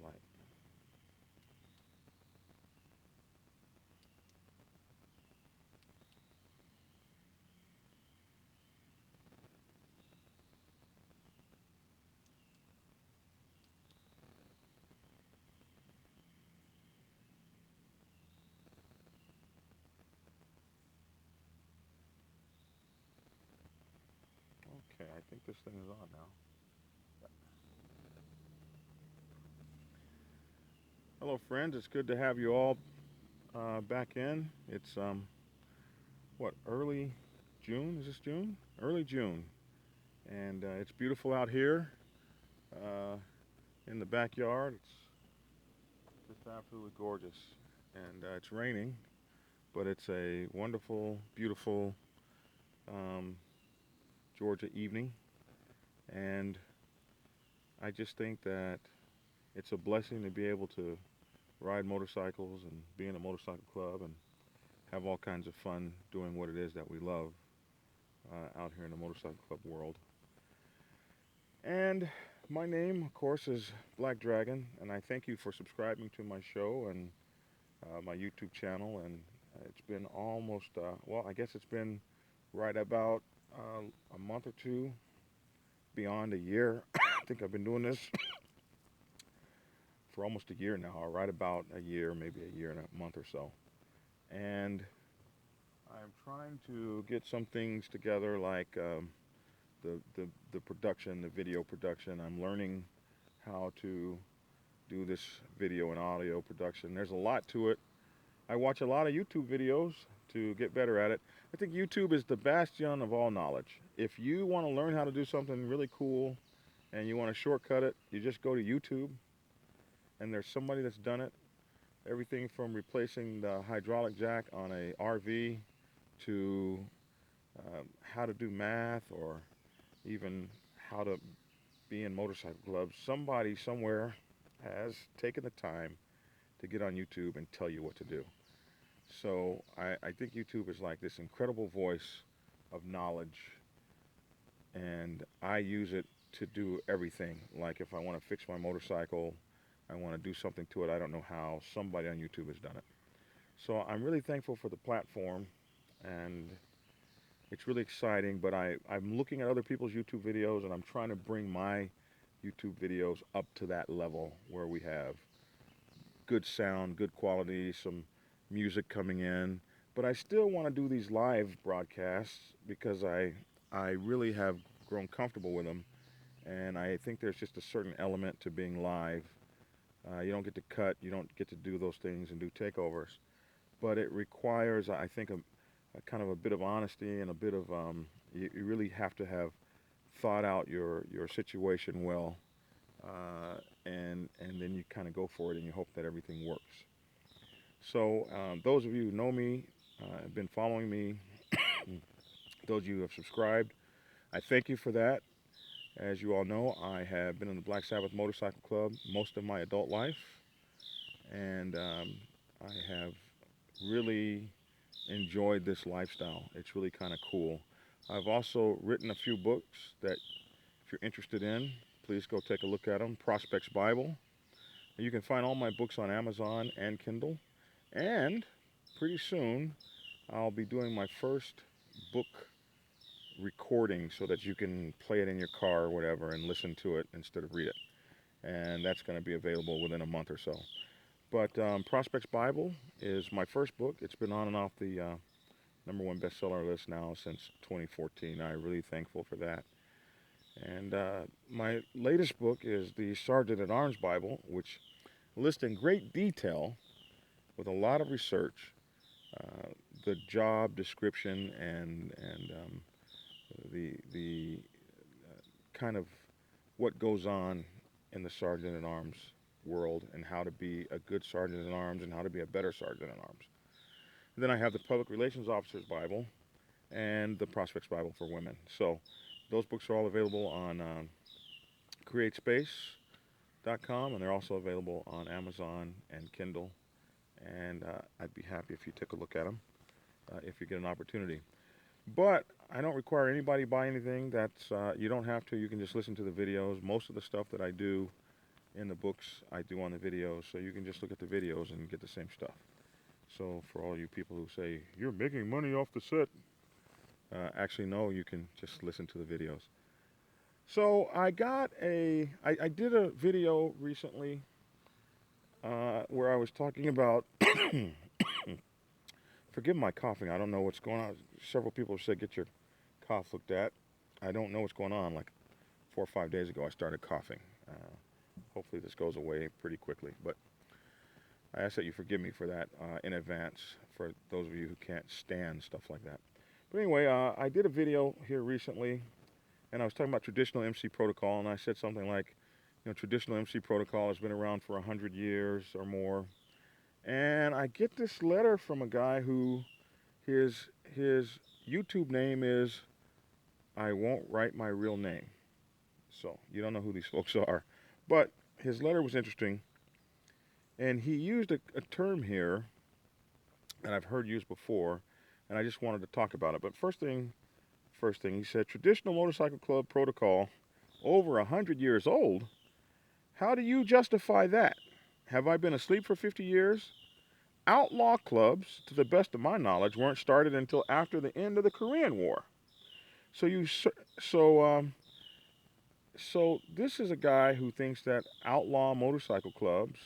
light. Okay, I think this thing is on now. Hello, friends. It's good to have you all back in. It's what, early June? Is this June? Early June, and it's beautiful out here uh, in the backyard. It's just absolutely gorgeous, and it's raining, but it's a wonderful, beautiful um, Georgia evening, and I just think that it's a blessing to be able to ride motorcycles and be in a motorcycle club and have all kinds of fun doing what it is that we love out here in the motorcycle club world. And my name, of course, is Black Dragon, and I thank you for subscribing to my show and my YouTube channel. And it's been almost, well, I guess it's been right about a month or two, beyond a year. I think I've been doing this for almost a year now, or right about a year, maybe a year and a month or so. And I'm trying to get some things together like the production, the video production. I'm learning how to do this video and audio production. There's a lot to it. I watch a lot of YouTube videos to get better at it. I think YouTube is the bastion of all knowledge. If you want to learn how to do something really cool and you want to shortcut it, you just go to YouTube and there's somebody that's done it. Everything from replacing the hydraulic jack on a RV to how to do math, or even how to be in motorcycle clubs. Somebody somewhere has taken the time to get on YouTube and tell you what to do. So I think YouTube is like this incredible voice of knowledge, and I use it to do everything. Like if I want to fix my motorcycle, I want to do something to it, I don't know how, somebody on YouTube has done it. So I'm really thankful for the platform, and it's really exciting, but I'm looking at other people's YouTube videos and I'm trying to bring my YouTube videos up to that level where we have good sound, good quality, some music coming in. But I still want to do these live broadcasts because I really have grown comfortable with them, and I think there's just a certain element to being live. You don't get to cut, you don't get to do those things and do takeovers, but it requires, I think, a kind of a bit of honesty and a bit of you really have to have thought out your situation well, and then you kind of go for it and you hope that everything works. So those of you who know me, have been following me, those of you who have subscribed, I thank you for that. As you all know, I have been in the Black Sabbath Motorcycle Club most of my adult life, and I have really enjoyed this lifestyle. It's really kind of cool. I've also written a few books that, if you're interested in, please go take a look at them. Prospects Bible. You can find all my books on Amazon and Kindle. And pretty soon, I'll be doing my first book recording so that you can play it in your car or whatever and listen to it instead of read it. And that's going to be available within a month or so. But Prospects Bible is my first book. It's been on and off the #1 bestseller list now since 2014. I'm really thankful for that. And my latest book is the Sergeant at Arms Bible, which lists in great detail, with a lot of research, uh, the job description and the kind of what goes on in the Sergeant at Arms world, and how to be a good Sergeant at Arms and how to be a better Sergeant at Arms. And then I have the Public Relations Officer's Bible and the Prospects Bible for Women. So those books are all available on createspace.com, and they're also available on Amazon and Kindle. And I'd be happy if you took a look at them if you get an opportunity. But I don't require anybody buy anything. That's you don't have to. You can just listen to the videos. Most of the stuff that I do in the books I do on the videos, so you can just look at the videos and get the same stuff. So for all you people who say, you're making money off the set, actually no, you can just listen to the videos. So I did a video recently where I was talking about, forgive my coughing, I don't know what's going on. Several people have said get your cough looked at. I don't know what's going on. Like 4 or 5 days ago I started coughing. Hopefully this goes away pretty quickly, but I ask that you forgive me for that in advance for those of you who can't stand stuff like that. But anyway, I did a video here recently, and I was talking about traditional MC protocol, and I said something like, you know, traditional MC protocol has been around for 100 years or more. And I get this letter from a guy who his YouTube name is I Won't Write My Real Name. So you don't know who these folks are. But his letter was interesting, and he used a term here that I've heard used before, and I just wanted to talk about it. But first thing, he said, traditional motorcycle club protocol over 100 years old? How do you justify that? Have I been asleep for 50 years? Outlaw clubs, to the best of my knowledge, weren't started until after the end of the Korean War. So this is a guy who thinks that outlaw motorcycle clubs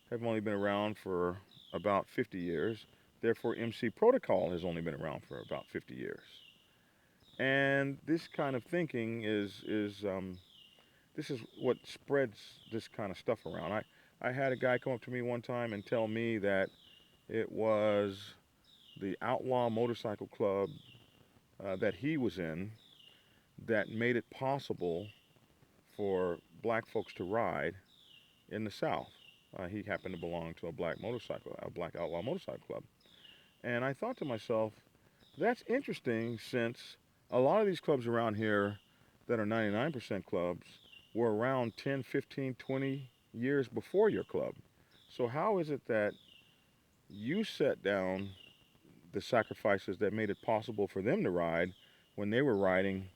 have only been around for about 50 years. Therefore, MC protocol has only been around for about 50 years. And this kind of thinking this is what spreads this kind of stuff around. I had a guy come up to me one time and tell me that it was the Outlaw Motorcycle Club that he was in that made it possible for black folks to ride in the South. He happened to belong to a black outlaw motorcycle club. And I thought to myself, that's interesting, since a lot of these clubs around here that are 99% clubs were around 10, 15, 20 years before your club. So how is it that you set down the sacrifices that made it possible for them to ride when they were riding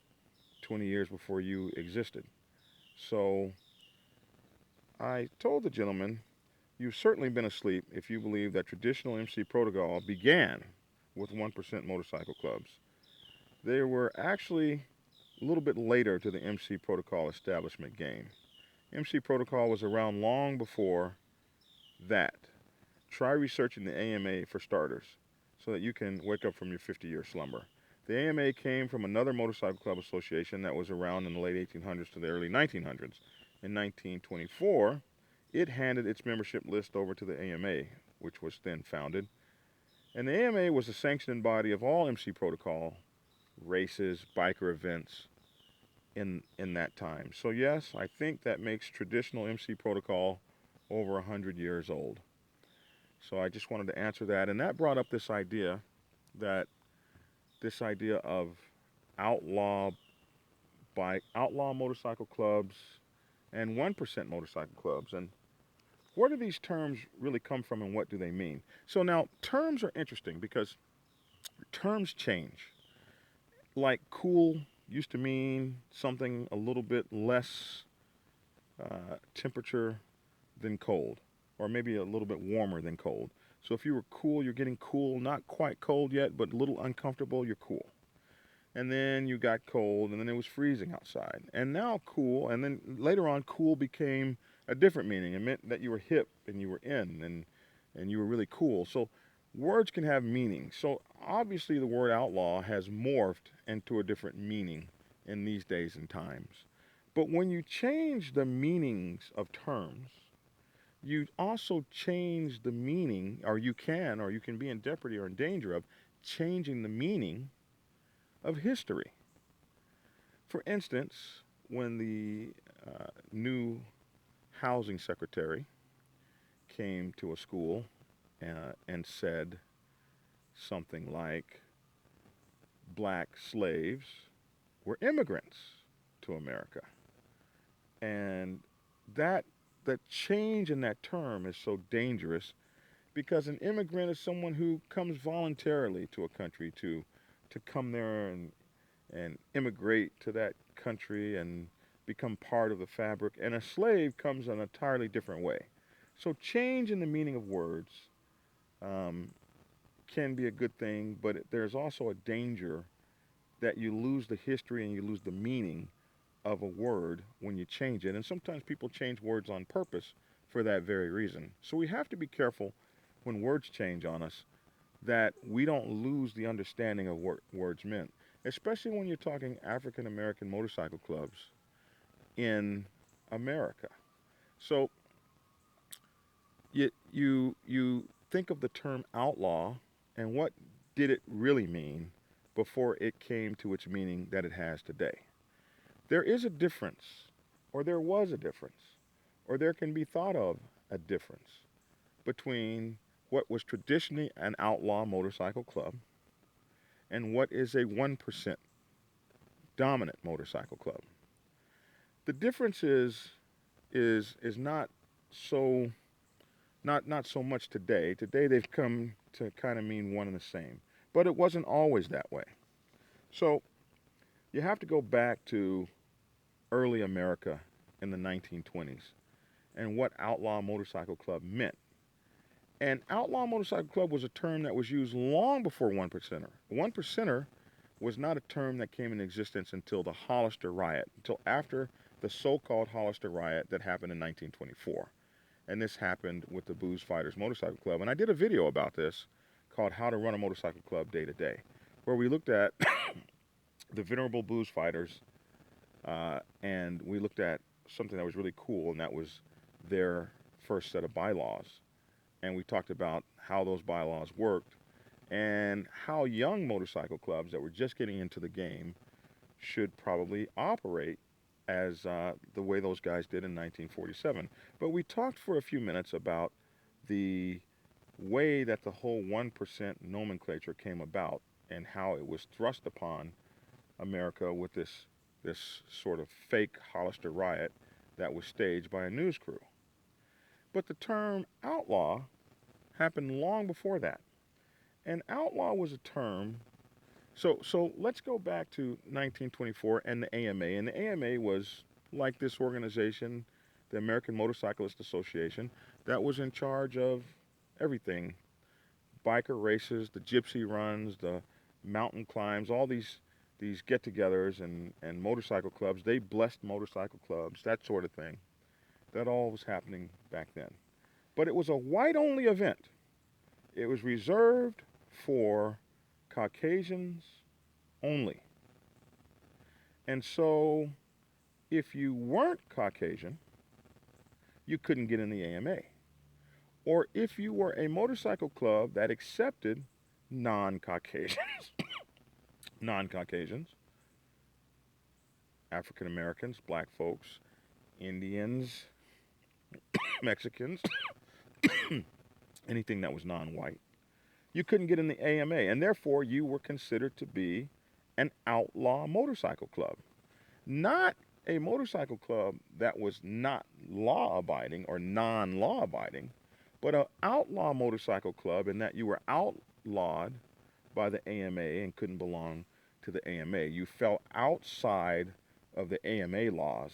20 years before you existed? So I told the gentleman, you've certainly been asleep if you believe that traditional MC protocol began with 1% motorcycle clubs. They were actually a little bit later to the MC protocol establishment game. MC protocol was around long before that. Try researching the AMA for starters, so that you can wake up from your 50-year slumber. The AMA came from another motorcycle club association that was around in the late 1800s to the early 1900s. In 1924, it handed its membership list over to the AMA, which was then founded. And the AMA was the sanctioning body of all MC protocol races, biker events in that time. So yes, I think that makes traditional MC protocol over 100 years old. So I just wanted to answer that, and that brought up this idea of outlaw motorcycle clubs and 1% motorcycle clubs, and where do these terms really come from and what do they mean? So now, terms are interesting because terms change. Like cool used to mean something a little bit less temperature than cold, or maybe a little bit warmer than cold. So if you were cool, you're getting cool, not quite cold yet, but a little uncomfortable, you're cool. And then you got cold, and then it was freezing outside. And now cool, and then later on, cool became a different meaning. It meant that you were hip and you were in, and you were really cool. So words can have meaning. So obviously the word outlaw has morphed into a different meaning in these days and times. But when you change the meanings of terms, you also change the meaning, or you can be in jeopardy or in danger of changing the meaning of history. For instance, when the new housing secretary came to a school and said something like, black slaves were immigrants to America. And that change in that term is so dangerous, because an immigrant is someone who comes voluntarily to a country to come there and immigrate to that country and become part of the fabric, and a slave comes in an entirely different way. So change in the meaning of words um, can be a good thing, but there's also a danger that you lose the history and you lose the meaning of a word when you change it. And sometimes people change words on purpose for that very reason. So we have to be careful when words change on us that we don't lose the understanding of what words meant, especially when you're talking African American motorcycle clubs in America. So you think of the term outlaw and what did it really mean before it came to its meaning that it has today. There is a difference, or there was a difference, or there can be thought of a difference between what was traditionally an outlaw motorcycle club and what is a 1% dominant motorcycle club. The difference is not so not so much today. Today they've come to kind of mean one and the same, but it wasn't always that way. So you have to go back to early America in the 1920s and what outlaw motorcycle club meant. And outlaw motorcycle club was a term that was used long before one percenter. One percenter was not a term that came into existence until the Hollister riot, until after the so-called Hollister riot that happened in 1924. And this happened with the Booze Fighters Motorcycle Club. And I did a video about this called How to Run a Motorcycle Club Day to Day, where we looked at the venerable booze fighters and we looked at something that was really cool, and that was their first set of bylaws. And we talked about how those bylaws worked and how young motorcycle clubs that were just getting into the game should probably operate as the way those guys did in 1947. But we talked for a few minutes about the way that the whole 1% nomenclature came about and how it was thrust upon America with this sort of fake Hollister riot that was staged by a news crew. But the term outlaw happened long before that. And outlaw was a term. So let's go back to 1924 and the AMA. And the AMA was like this organization, the American Motorcyclists Association, that was in charge of everything. Biker races, the gypsy runs, the mountain climbs, all these get-togethers and motorcycle clubs. They blessed motorcycle clubs, that sort of thing. That all was happening back then. But it was a white-only event. It was reserved for Caucasians only. And so if you weren't Caucasian, you couldn't get in the AMA. Or if you were a motorcycle club that accepted non-Caucasians, African Americans, black folks, Indians, Mexicans, anything that was non-white, you couldn't get in the AMA, and therefore you were considered to be an outlaw motorcycle club. Not a motorcycle club that was not law-abiding or non-law-abiding, but an outlaw motorcycle club in that you were outlawed by the AMA and couldn't belong to the AMA. You fell outside of the AMA laws.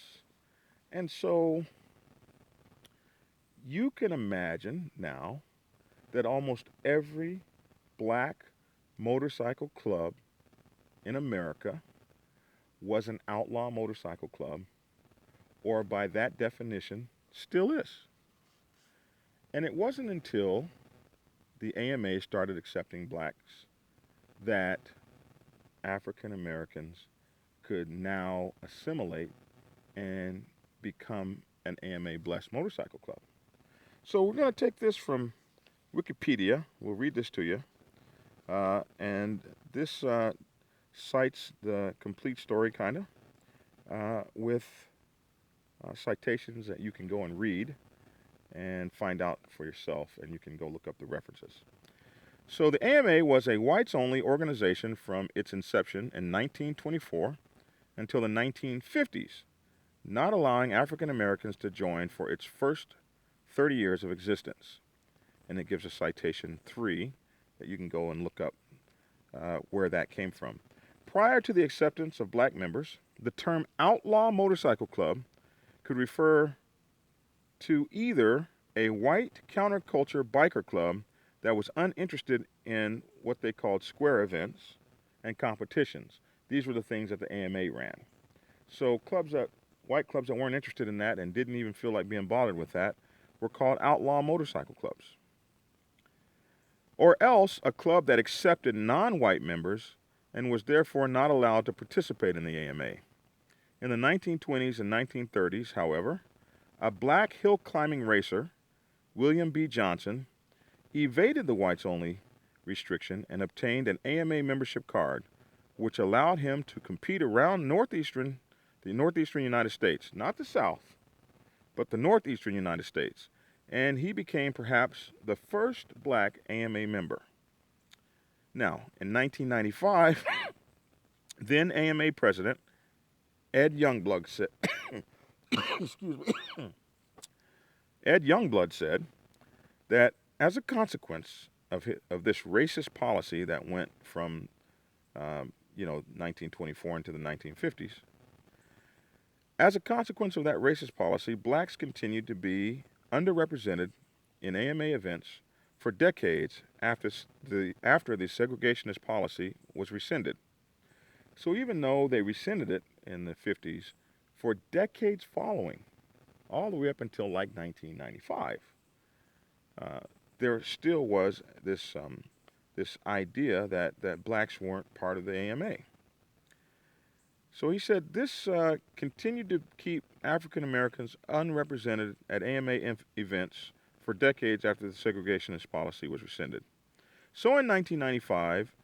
And so you can imagine now that almost every black motorcycle club in America was an outlaw motorcycle club, or by that definition, still is. And it wasn't until the AMA started accepting blacks that African Americans could now assimilate and become an AMA blessed motorcycle club. So we're going to take this from Wikipedia. We'll read this to you. And this cites the complete story, kind of, with citations that you can go and read and find out for yourself, and you can go look up the references. So the AMA was a whites-only organization from its inception in 1924 until the 1950s, not allowing African Americans to join for its first 30 years of existence. And it gives a citation 3 that you can go and look up where that came from. prior to the acceptance of black members, the term Outlaw Motorcycle Club could refer to either a white counterculture biker club that was uninterested in what they called square events and competitions. These were the things that the AMA ran. So white clubs that weren't interested in that and didn't even feel like being bothered with that were called outlaw motorcycle clubs. Or else a club that accepted non-white members and was therefore not allowed to participate in the AMA. In the 1920s and 1930s, however, a black hill climbing racer, William B. Johnson, evaded the whites-only restriction and obtained an AMA membership card, which allowed him to compete around the northeastern United States, not the South, but the northeastern United States, and he became perhaps the first black AMA member. Now, in 1995, then AMA president Ed Youngblood said, excuse me, Ed Youngblood said that as a consequence of this racist policy that went from 1924 into the 1950s, as a consequence of that racist policy, blacks continued to be underrepresented in AMA events for decades after the segregationist policy was rescinded. So even though they rescinded it in the 50s, for decades following, all the way up until like 1995, there still was this idea that blacks weren't part of the AMA. So he said this continued to keep African Americans unrepresented at AMA events for decades after the segregationist policy was rescinded. So in 1995,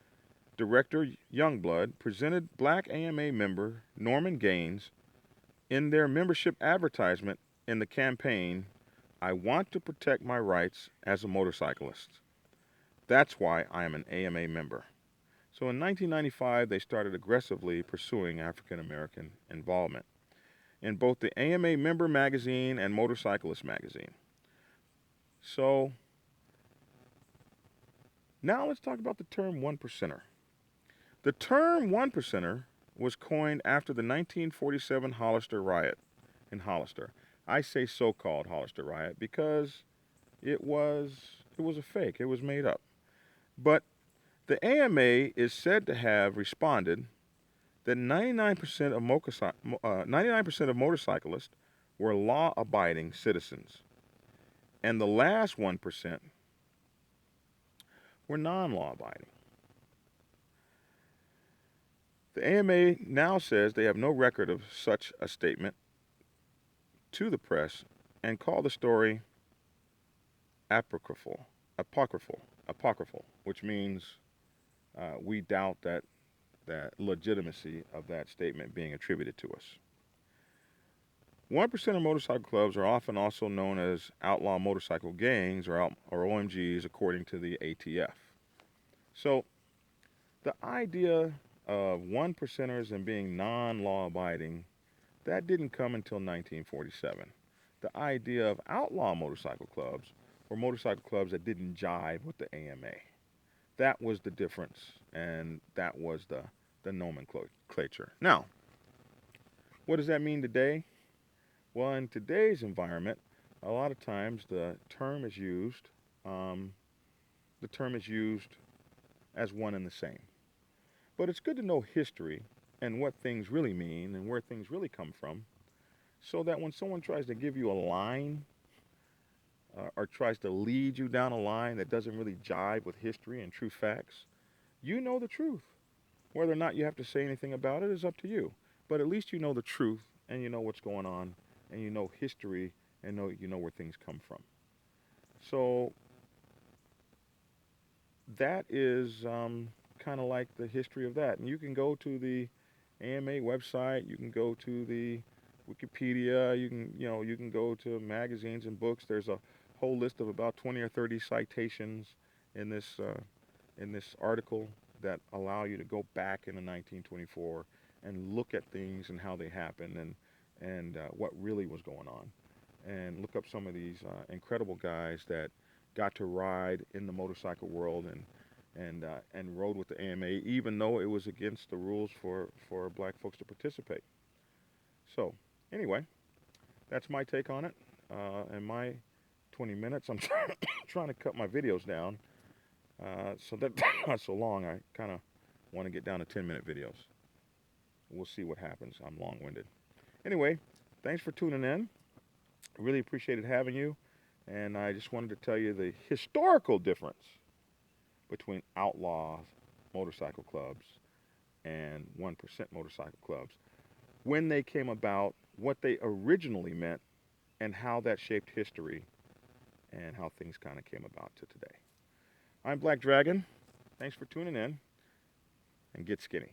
Director Youngblood presented black AMA member Norman Gaines in their membership advertisement in the campaign, "I want to protect my rights as a motorcyclist. That's why I am an AMA member." So in 1995, they started aggressively pursuing African American involvement in both the AMA member magazine and Motorcyclist magazine. So now let's talk about the term one percenter. The term one percenter was coined after the 1947 Hollister riot in Hollister. I say so-called Hollister riot because it was a fake. It was made up. But the AMA is said to have responded that 99% of motorcyclists were law-abiding citizens, and the last 1% were non-law-abiding. The AMA now says they have no record of such a statement to the press and call the story apocryphal, which means we doubt that legitimacy of that statement being attributed to us. 1% of motorcycle clubs are often also known as Outlaw Motorcycle Gangs or OMGs according to the ATF. So the idea of 1%ers and being non-law abiding, that didn't come until 1947. The idea of outlaw motorcycle clubs were motorcycle clubs that didn't jive with the AMA. That was the difference, and that was the nomenclature. Now, what does that mean today? Well, in today's environment, a lot of times the term is used as one and the same. But it's good to know history and what things really mean and where things really come from, so that when someone tries to give you a line or tries to lead you down a line that doesn't really jive with history and true facts, you know the truth. Whether or not you have to say anything about it is up to you. But at least you know the truth and you know what's going on and you know history and you know where things come from. So that is kind of like the history of that. And you can go to the AMA website, you can go to the Wikipedia, you can go to magazines and books. There's a whole list of about 20 or 30 citations in this article that allow you to go back into 1924 and look at things and how they happened and what really was going on, and look up some of these incredible guys that got to ride in the motorcycle world and rode with the AMA, even though it was against the rules for black folks to participate. So anyway, that's my take on it. And my 20 minutes, I'm trying to cut my videos down so that they're not so long. I kind of want to get down to 10-minute videos. We'll see what happens. I'm long-winded. Anyway, thanks for tuning in. Really appreciated having you. And I just wanted to tell you the historical difference between Outlaw Motorcycle Clubs and 1% Motorcycle Clubs, when they came about, what they originally meant, and how that shaped history, and how things kind of came about to today. I'm Black Dragon. Thanks for tuning in, and get skinny.